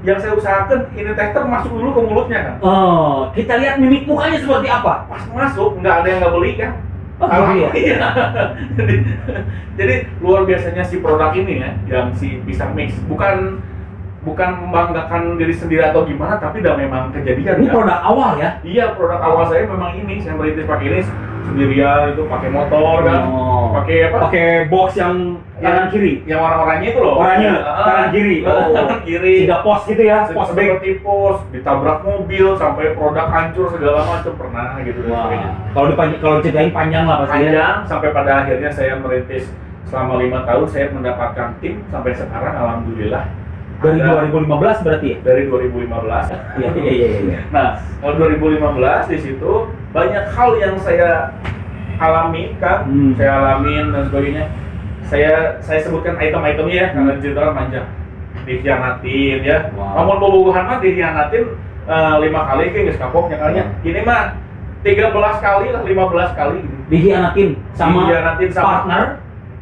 yang saya usahakan ini tester masuk dulu ke mulutnya kan. Oh, kita lihat mimik mukanya seperti apa. Pas masuk, nggak ada yang nggak beli kan. Oh, gitu ya? Iya. jadi luar biasanya si produk ini ya, yang si pisang mix, bukan membanggakan diri sendiri atau gimana, tapi udah memang kejadian. Ini kan? produk awal ya? Iya, produk awal saya memang ini. Saya merintis pakai ini sendirian, itu pakai motor kan, Oh. pakai apa? Pakai box yang kanan kiri. Yang warna-warnanya itu loh. Oranye, kanan kiri. Oh, kanan kiri. Tidak pos gitu ya, pos bag. Seperti pos, ditabrak mobil sampai produk hancur segala macam pernah gitu dan Wah, sebagainya. kalau diceritain panjang lah pasti ya. Panjang sampai pada akhirnya saya merintis selama 5 tahun saya mendapatkan tim sampai sekarang alhamdulillah. Dari Ada- 2015 berarti ya? dari 2015. Iya. Nah, tahun 2015 di situ banyak hal yang saya alami kan, saya alamin dan sebagainya. Saya sebutkan item-itemnya ya, karena jenderal panjang. Dikhianatin ya. Wow. Namun bobogohan mah dikhianatin 5 kali kayak geus kapoknya kalinya. Ini mah 13 kali lah, 15 kali gitu. Dikhianatin sama Dikhianatin sama partner.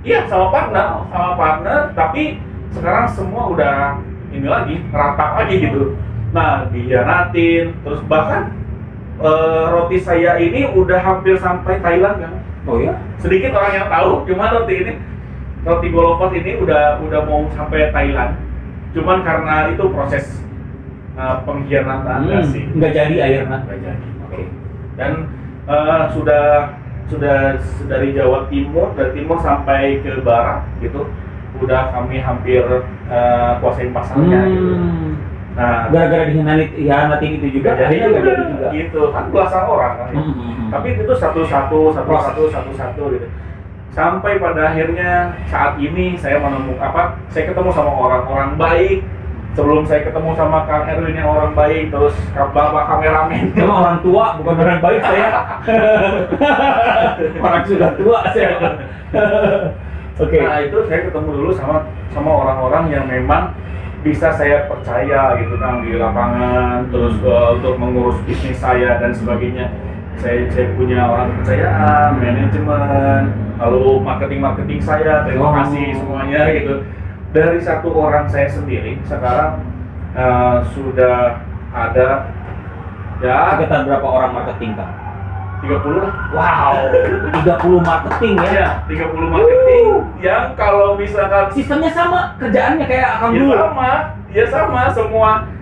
Iya, sama partner, Wow. sama partner, tapi sekarang semua udah ini lagi, rata lagi gitu. Nah, dikhianatin, terus bahkan roti saya ini udah hampir sampai Thailand kan. Oh ya? Sedikit orang yang tahu, cuma roti Golovers ini udah mau sampai Thailand. Cuman karena itu proses pengkhianatan nggak sih. Nggak jadi akhirnya. Nggak jadi. Oke. Dan sudah dari Jawa Timur, dari timur sampai ke barat gitu, udah kami hampir kuasain pasarnya gitu. Nah, Gara-gara dikhianatin itu juga, akhirnya nggak jadi juga. gitu kan belasan orang kan. Tapi itu satu-satu gitu. Sampai pada akhirnya saat ini saya menemukan saya ketemu sama orang-orang baik. Sebelum saya ketemu sama Kang Erwin yang orang baik, terus Bapak kameramen. Emang orang tua, bukan orang baik saya. Orang sudah tua saya. Oke. Nah, itu saya ketemu dulu sama orang-orang yang memang bisa saya percaya gitu kan di lapangan, terus untuk mengurus bisnis saya dan sebagainya. Saya punya orang kepercayaan, manajemen, lalu marketing saya, terima kasih semuanya gitu. Dari satu orang saya sendiri sekarang sudah ada ya Sekitar berapa orang marketing, Kak? 30 lah. Wow, 30 marketing ya? Ya, 30 marketing yang kalau misalkan Sistemnya sama, kerjaannya kayak Akang ya dulu? sama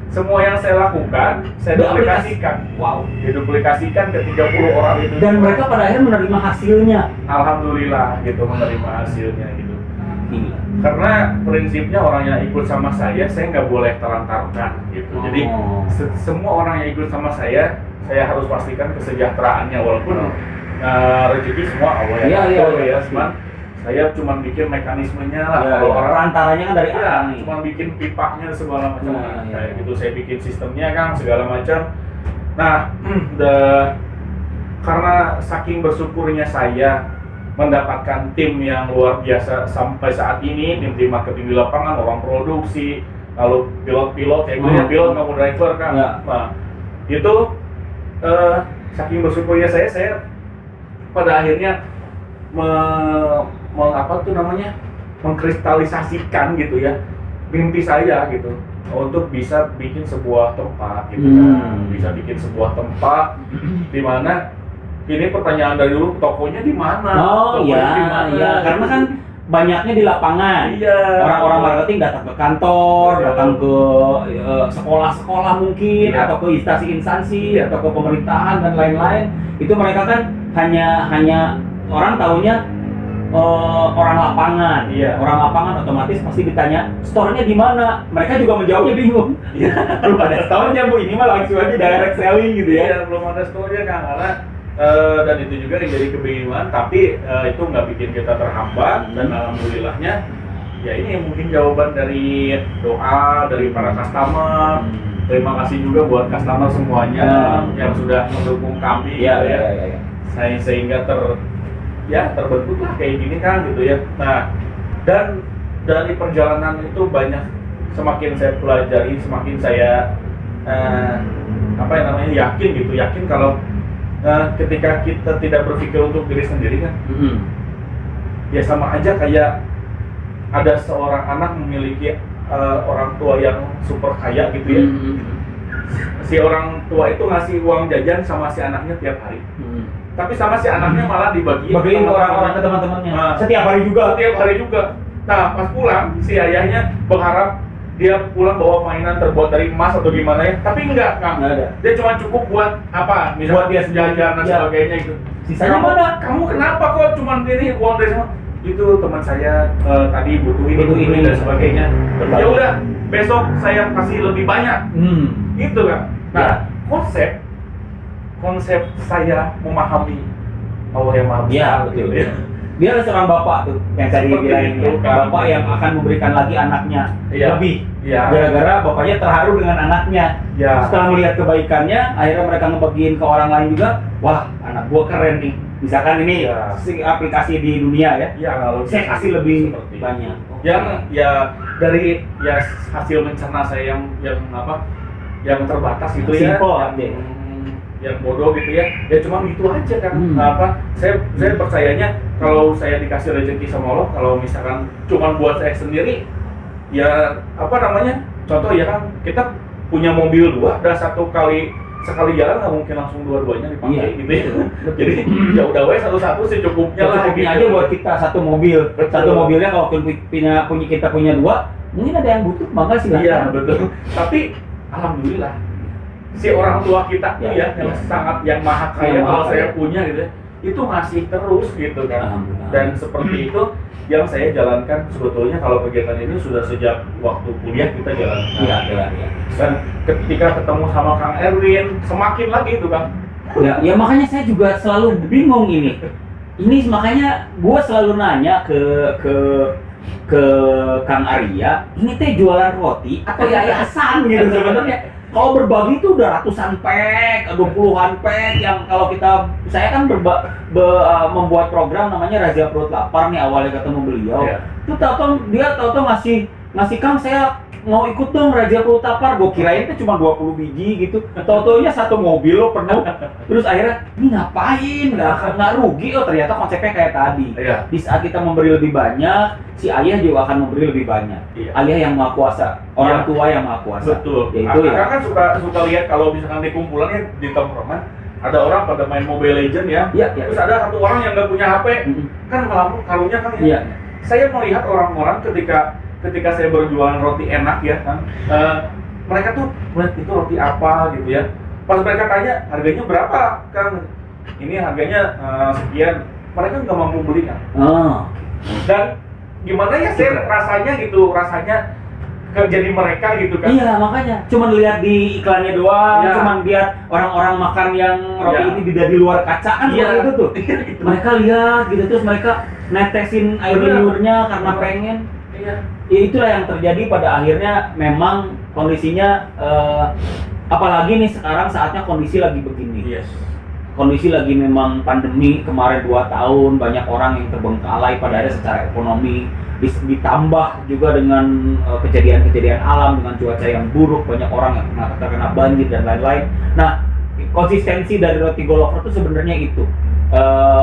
semua yang saya lakukan saya duplikasikan. Wow. Diduplikasikan ke 30 orang itu. Dan mereka pada akhirnya menerima hasilnya. Alhamdulillah gitu menerima hasilnya gitu. Gila. Karena prinsipnya orang yang ikut sama saya nggak boleh telantarkan gitu. Jadi semua orang yang ikut sama saya harus pastikan kesejahteraannya walaupun rezeki semua Allah yang atur ya. Cuman saya cuma bikin mekanismenya lah. Kalau orang perantaranya kan dari ya, nih. cuma bikin pipanya segala macam Nah, kayak iya. gitu. Saya bikin sistemnya kan segala macam. Nah, karena saking bersyukurnya saya mendapatkan tim yang luar biasa sampai saat ini, tim marketing di lapangan, orang produksi, lalu pilot kayak gitu ya, pilot maupun driver kan. Ya. Nah, itu saking bersyukurnya saya pada akhirnya mengkristalisasikan gitu ya mimpi saya gitu untuk bisa bikin sebuah tempat gitu kan, bisa bikin sebuah tempat di mana ini pertanyaan dari dulu, tokonya di mana? Oh iya, karena kan banyaknya di lapangan. Iya. Orang-orang marketing datang ke kantor, Iya. datang ke sekolah-sekolah mungkin, Iya. atau ke instansi-instansi, Iya. atau ke pemerintahan dan lain-lain. Itu mereka kan hanya orang tahunya orang lapangan. Iya. Orang lapangan otomatis pasti ditanya store-nya di mana. Mereka juga menjawabnya bingung. Iya. Belum ada store-nya Bu, ini mah langsung aja direct selling gitu ya. Iya, belum ada store-nya kan karena dan itu juga yang jadi kebingungan, tapi itu nggak bikin kita terhambat dan alhamdulillahnya ya ini mungkin jawaban dari doa dari para customer. Terima kasih juga buat customer semuanya yang sudah mendukung kami Iya. sehingga terbentuklah kayak gini kan gitu ya. Nah, dan dari perjalanan itu banyak semakin saya pelajari, semakin saya yakin kalau ketika kita tidak berpikir untuk diri sendiri kan, ya sama aja kayak ada seorang anak memiliki orang tua yang super kaya gitu ya. Si orang tua itu ngasih uang jajan sama si anaknya tiap hari, tapi sama si anaknya malah Bagiin ke orang-orang, ke teman-temannya. Setiap hari juga. Nah, pas pulang si ayahnya berharap dia pulang bawa mainan terbuat dari emas atau gimana ya, tapi enggak Kang. Nggak ada. Dia cuma cukup buat apa? Misalnya Buat dia jajan dan Iya. sebagainya gitu. Sisanya mana? Kamu kenapa kok cuma ini uang dari semua? Itu teman saya tadi butuh ini dan sebagainya. Betul. Ya udah, besok saya kasih lebih banyak. Gitu kan. Nah, konsep saya memahami Allah yang Maha Iya, Besar betul. gitu ya. Dia ada seorang bapak tuh yang tadi Seperti bilang itu, kan. bapak yang akan memberikan lagi anaknya Iya. lebih. Iya. Gara-gara bapaknya terharu dengan anaknya. Iya. Setelah melihat kebaikannya, akhirnya mereka ngebagiin ke orang lain juga. Wah, anak gua keren nih. Misalkan ini Iya. si aplikasi di dunia ya. Ya kalau Saya kasih lebih seperti itu. banyak. Yang ya dari ya hasil mencerna saya yang apa yang terbatas gitu ya, Simple, yang bodoh gitu ya cuma gitu aja kan. Apa saya percayanya kalau saya dikasih rezeki sama Allah, kalau misalkan cuma buat saya sendiri ya apa namanya, contoh ya kan kita punya mobil dua, dan sekali jalan nggak mungkin langsung dua-duanya dipakai gitu ya. Jadi ya udah wes satu-satu secukupnya lah. Secukupnya gitu. aja buat kita satu mobil. Betul. Satu mobilnya kalau kita punya dua, mungkin ada yang butuh, maka silahkan. Iya betul. Tapi alhamdulillah si orang tua kita tuh Ya, yang ya. sangat yang maha kaya, Yang maha kalau saya kaya. punya gitu ya, itu masih terus gitu kan. Alhamdulillah. Dan seperti itu yang saya jalankan sebetulnya, kalau kegiatan ini sudah sejak waktu kuliah kita jalankan. Iya, iya, iya. Dan ketika ketemu sama Kang Erwin semakin lagi itu Kang. Ya makanya saya juga selalu bingung ini. Ini makanya gue selalu nanya ke Kang Arya, ini teh jualan roti atau yayasan gitu sebenarnya. Kalau berbagi itu udah ratusan pack, 20-an pack yang kalau saya kan membuat program namanya Razia Perut Lapar nih, awalnya ketemu beliau. Iya. Itu tahu-tahu ngasih Kang, saya mau ikut dong Razia Perut Lapar. Gue kirain itu cuma 20 biji gitu. Tahu-taunya satu mobil lo penuh. Terus akhirnya ini ngapain? Nggak rugi. Oh ternyata konsepnya kayak tadi. Iya. Di saat kita memberi lebih banyak, si ayah juga akan memberi lebih banyak. Iya. Ayah yang maha kuasa, orang Iya. tua yang maha kuasa. Betul. Yaitu ya. Kakak kan suka lihat kalau misalkan di kumpulan ya, di tongkrongan ada orang pada main Mobile Legend ya. Iya, iya. Terus ada satu orang yang nggak punya HP, kan malah karunya kan ya. Iya. Saya melihat orang-orang ketika saya berjualan roti enak ya kan, mereka tuh melihat itu roti apa gitu ya. Pas mereka tanya harganya berapa Kang, ini harganya sekian, mereka nggak mampu beli kan. Oh. Dan gimana ya saya rasanya jadi mereka gitu kan. Iya, makanya cuman lihat di iklannya doang, Iya. cuman lihat orang-orang makan yang roti Iya. ini dari luar kaca kan Iya. seperti itu tuh. Gitu. Mereka lihat gitu, terus mereka netesin air Bener. liurnya karena Bener. pengen. Iya. Ya itulah yang terjadi pada akhirnya. Memang kondisinya apalagi nih sekarang saatnya kondisi lagi begini. Yes. Kondisi lagi memang pandemi kemarin 2 tahun, banyak orang yang terbengkalai pada akhirnya secara ekonomi, ditambah juga dengan kejadian-kejadian alam dengan cuaca yang buruk, banyak orang yang terkena banjir dan lain-lain. Nah, konsistensi dari Roti Go Lover itu sebenarnya itu.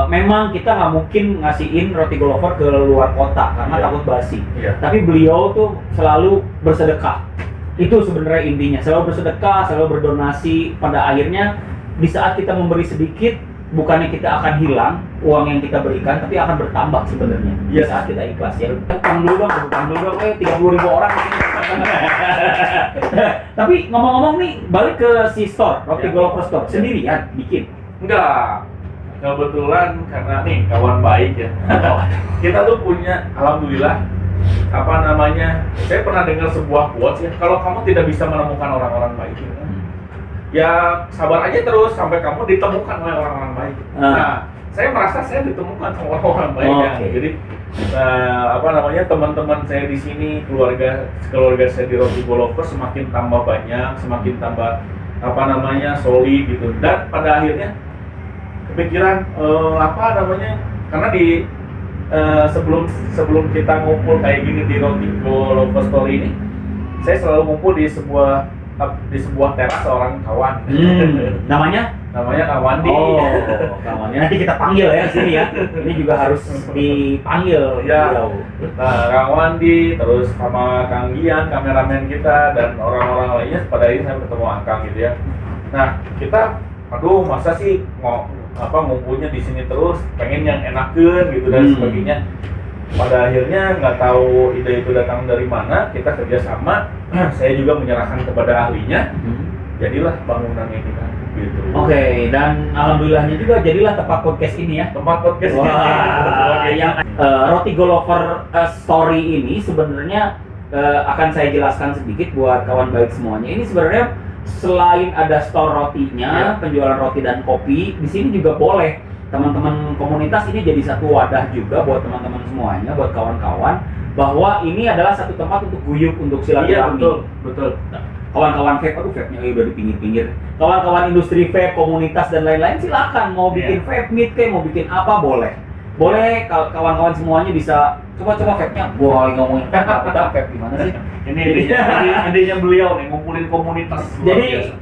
Memang kita nggak mungkin ngasihin Roti Go Lover ke luar kota karena Iya. takut basi. Iya. Tapi beliau tuh selalu bersedekah. Itu sebenarnya intinya, selalu bersedekah, selalu berdonasi. Pada akhirnya di saat kita memberi sedikit, bukannya kita akan hilang uang yang kita berikan, tapi akan bertambah sebenarnya. Di Yes. saat kita ikhlas ya. Utang dulu dong, 30.000 orang. Tapi ngomong-ngomong nih, balik ke si store, Roti Ya. Go Lover Store sendirian bikin. Enggak. Kebetulan karena nih kawan baik ya. Kita tuh punya, alhamdulillah, apa namanya? Saya pernah dengar sebuah quotes ya. Kalau kamu tidak bisa menemukan orang-orang baik, ya sabar aja terus sampai kamu ditemukan oleh orang-orang baik. Nah, saya merasa saya ditemukan sama orang-orang baik ya. Oke. Jadi apa namanya, teman-teman saya di sini, keluarga saya di Roti Go Lover semakin tambah banyak, semakin tambah apa namanya solid gitu. Dan pada akhirnya kepikiran apa namanya, karena di sebelum kita ngumpul kayak gini di Roti Go Lover Store ini, saya selalu ngumpul di sebuah teras seorang kawan. Namanya? Namanya Kak Wandi. Oh, kawannya nanti kita panggil ya sini ya. Ini juga harus dipanggil. Ya. beliau. Nah, Kang Wandi, terus sama Kang Gian, kameramen kita, dan orang-orang lainnya. Pada ini saya bertemu Akang gitu ya. Nah, kita, aduh, masa sih ngumpulnya di sini terus, pengen yang enakeun gitu dan sebagainya. Pada akhirnya nggak tahu ide itu datang dari mana, kita kerjasama. Saya juga menyerahkan kepada ahlinya, jadilah bangunan ini kan. Gitu. Oke, dan alhamdulillahnya juga jadilah tempat podcast ini ya. Tempat podcast ini. Wah, yang Roti Go Lover story ini sebenarnya akan saya jelaskan sedikit buat kawan baik semuanya. Ini sebenarnya selain ada store rotinya, penjualan roti dan kopi, di sini juga boleh teman-teman komunitas ini jadi satu wadah juga buat teman-teman semuanya, buat kawan-kawan, bahwa ini adalah satu tempat untuk guyup, untuk Iya, silaturahmi. betul. Kawan-kawan vape, vape-nya udah di pinggir-pinggir. Kawan-kawan industri vape, komunitas dan lain-lain silakan mau bikin vape meet kayak mau bikin apa boleh. Boleh kawan-kawan semuanya bisa coba vape-nya. Gua lagi ngomongin vape, kita vape gimana sih? Ini idenya beliau nih, ngumpulin komunitas. luar Jadi biasa.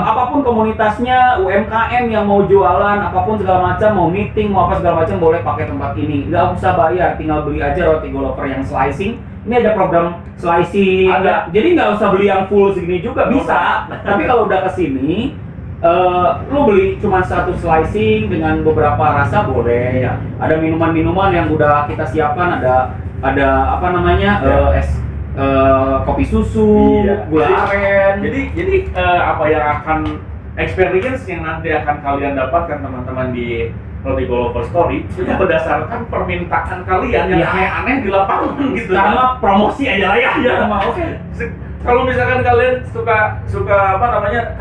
apapun komunitasnya, UMKM yang mau jualan, apapun segala macam, mau meeting, mau apa segala macam boleh pakai tempat ini. Nggak usah bayar, tinggal beli aja roti Golover yang slicing. Ini ada program slicing. Ada. Jadi nggak usah beli yang full segini juga bisa. Tapi kalau udah kesini, lu beli cuma satu slicing dengan beberapa rasa boleh. Iya. Ada minuman-minuman yang udah kita siapkan, ada apa namanya es kopi susu, Iya. gula aren. Jadi apa yang akan experience yang nanti akan kalian dapatkan teman-teman di Roti Golover Story itu Ya. berdasarkan permintaan kalian yang Ya. aneh-aneh di lapangan gitu. Karena promosi aja lah ya. Iya. Oke. Kalau misalkan kalian suka apa namanya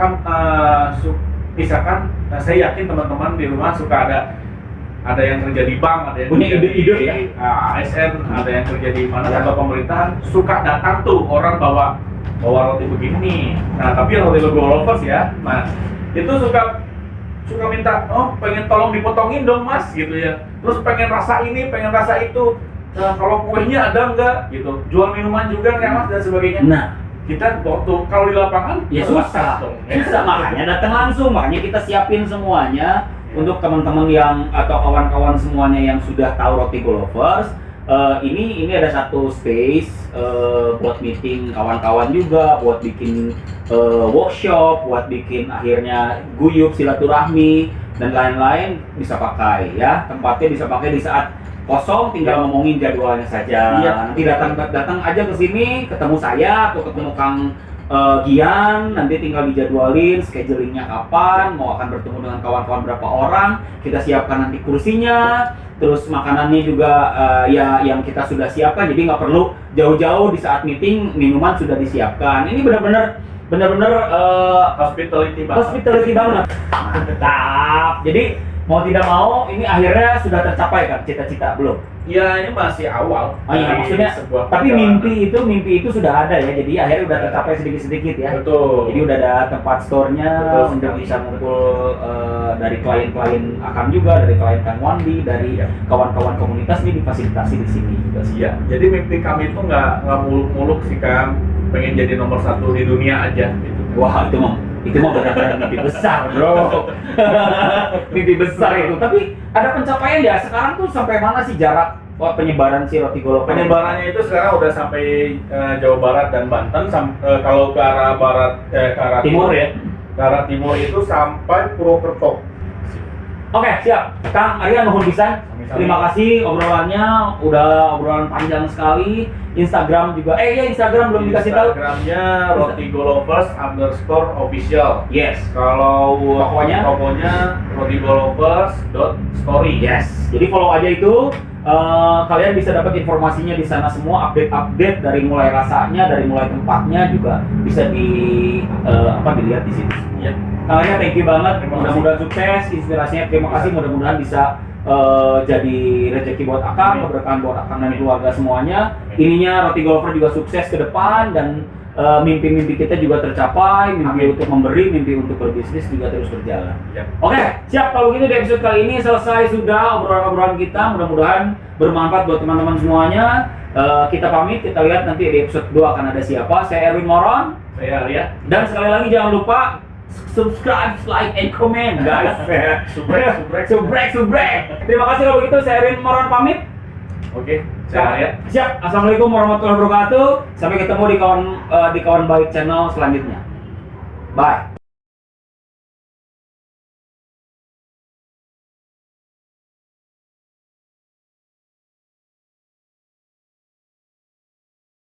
misalkan saya yakin teman-teman di rumah suka ada yang kerja di bank, ada yang Punya kerja ide-ide di ya? ASN, ada yang kerja di mana Ya. kantor pemerintahan, suka datang tuh orang bawa roti begini nih. Nah, tapi roti Golovers ya. Nah, itu suka minta, oh pengen tolong dipotongin dong mas gitu ya. Terus pengen rasa ini, pengen rasa itu. Nah, kalau kuenya ada enggak gitu. Jual minuman juga nggak mas dan sebagainya. Nah, Kita waktu kalau di lapangan ya susah. dong. Susah, makanya datang langsung, makanya kita siapin semuanya untuk teman-teman yang atau kawan-kawan semuanya yang sudah tahu Roti Golovers. Ini ada satu space buat meeting kawan-kawan juga, buat bikin workshop, buat bikin akhirnya guyup, silaturahmi dan lain-lain bisa pakai ya. Tempatnya bisa pakai di saat kosong, tinggal ngomongin jadwalnya saja. Iya. Nanti datang aja ke sini, ketemu saya atau ketemu Kang Gian, nanti tinggal dijadwalin schedulingnya kapan, mau akan bertemu dengan kawan-kawan berapa orang, kita siapkan nanti kursinya, terus makanannya juga ya yang kita sudah siapkan, jadi nggak perlu jauh-jauh di saat meeting minuman sudah disiapkan. Ini benar-benar hospitality banget. Mantap. Jadi mau tidak mau ini akhirnya sudah tercapai kan cita-cita belum? Ya ini masih awal. Oh iya, dari maksudnya sebuah tapi perjalanan. mimpi itu sudah ada ya, jadi akhirnya udah tercapai sedikit-sedikit ya. Betul. Jadi udah ada tempat store-nya, Betul udah sekali. bisa ngumpul dari klien-klien Akang juga, dari klien Kang Wandi, dari Iya. kawan-kawan komunitas nih difasilitasi di sini juga sih. Iya, jadi mimpi kami itu nggak muluk-muluk sih Kang, pengen jadi nomor 1 di dunia aja gitu. Wah itu mah benar-benar mimpi besar bro. Mimpi besar itu. Tapi ada pencapaian ya. Sekarang tuh sampai mana sih jarak penyebaran si Roti Golover? Penyebarannya itu sekarang udah sampai Jawa Barat dan Banten. Kalau ke arah barat, ke arah timur ya, ke arah timur itu sampai Purwokerto. Oke, siap. Kang Arya nuhun pisan. Sami-sami. Terima kasih obrolannya, udah obrolan panjang sekali. Instagram juga. Instagram belum dikasih tahu. Instagramnya Roti Golovers _official. Yes. Kalau Tokonya? rotigolovers.story. Yes. Jadi follow aja itu. Kalian bisa dapat informasinya di sana semua, update dari mulai rasanya, dari mulai tempatnya juga bisa dilihat di situ. Iya. Kang Arya, thank you banget. Terima kasih. Mudah-mudahan sukses, inspirasinya. Terima kasih. Mudah-mudahan bisa jadi rezeki buat Akang, Amin. keberkahan buat Akang dan keluarga semuanya. Amin. Ininya Roti Golover juga sukses ke depan dan mimpi-mimpi kita juga tercapai, mimpi Amin. untuk memberi, mimpi untuk berbisnis juga terus berjalan. Ya. Oke, siap. Kalau begitu di episode kali ini selesai sudah obrolan-obrolan kita. Mudah-mudahan bermanfaat buat teman-teman semuanya. Kita pamit, kita lihat nanti di episode 2 akan ada siapa. Saya Erwin Moron. Saya Arya. Dan sekali lagi jangan lupa subscribe, like, and comment guys. Subrek. Terima kasih kalau begitu. Saya Erwin Moron pamit. Oke, saya Arya. Siap. Assalamualaikum warahmatullahi wabarakatuh. Sampai ketemu di kawan baik channel selanjutnya. Bye.